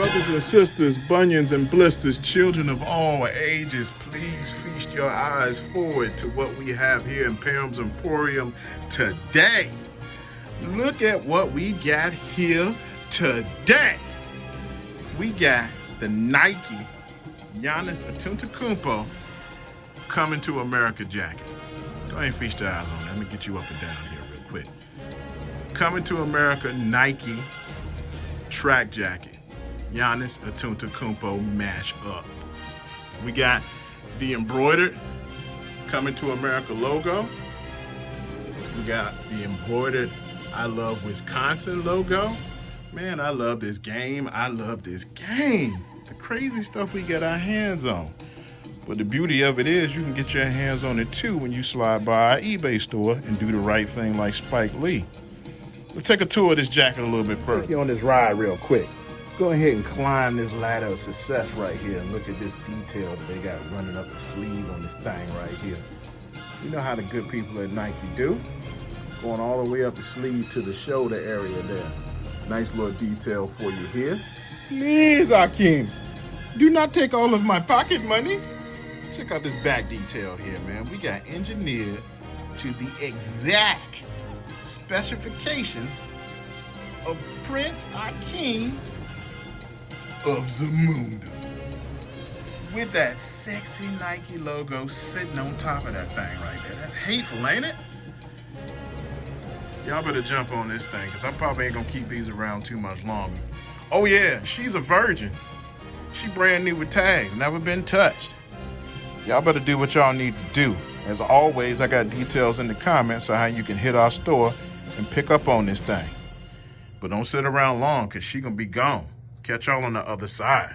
Brothers and sisters, bunions and blisters, children of all ages, please feast your eyes forward to what we have here in Pam's Emporium today. Look at what we got here today. We got the Nike Giannis Antetokounmpo Coming to America jacket. Go ahead and feast your eyes on it. Let me get you up and down here real quick. Coming to America Nike track jacket. Giannis Antetokounmpo mash up. We got the embroidered Coming to America logo. We got the embroidered I Love Wisconsin logo. Man, I love this game. I love this game. The crazy stuff we get our hands on. But the beauty of it is you can get your hands on it too when you slide by our eBay store and do the right thing like Spike Lee. Let's take a tour of this jacket a little bit further. Take you on this ride real quick. Let's go ahead and climb this ladder of success right here and look at this detail that they got running up the sleeve on this thing right here. You know how the good people at Nike do. Going all the way up the sleeve to the shoulder area there. Nice little detail for you here. Please, Akeem, do not take all of my pocket money. Check out this back detail here, man. We got engineered to the exact specifications of Prince Akeem of Zamunda. With that sexy Nike logo sitting on top of that thing right there. That's hateful, ain't it? Y'all better jump on this thing, because I probably ain't gonna keep these around too much longer. Oh yeah, she's a virgin. She brand new with tags, never been touched. Y'all better do what y'all need to do. As always, I got details in the comments on how you can hit our store and pick up on this thing. But don't sit around long, because she gonna be gone. Catch y'all on the other side.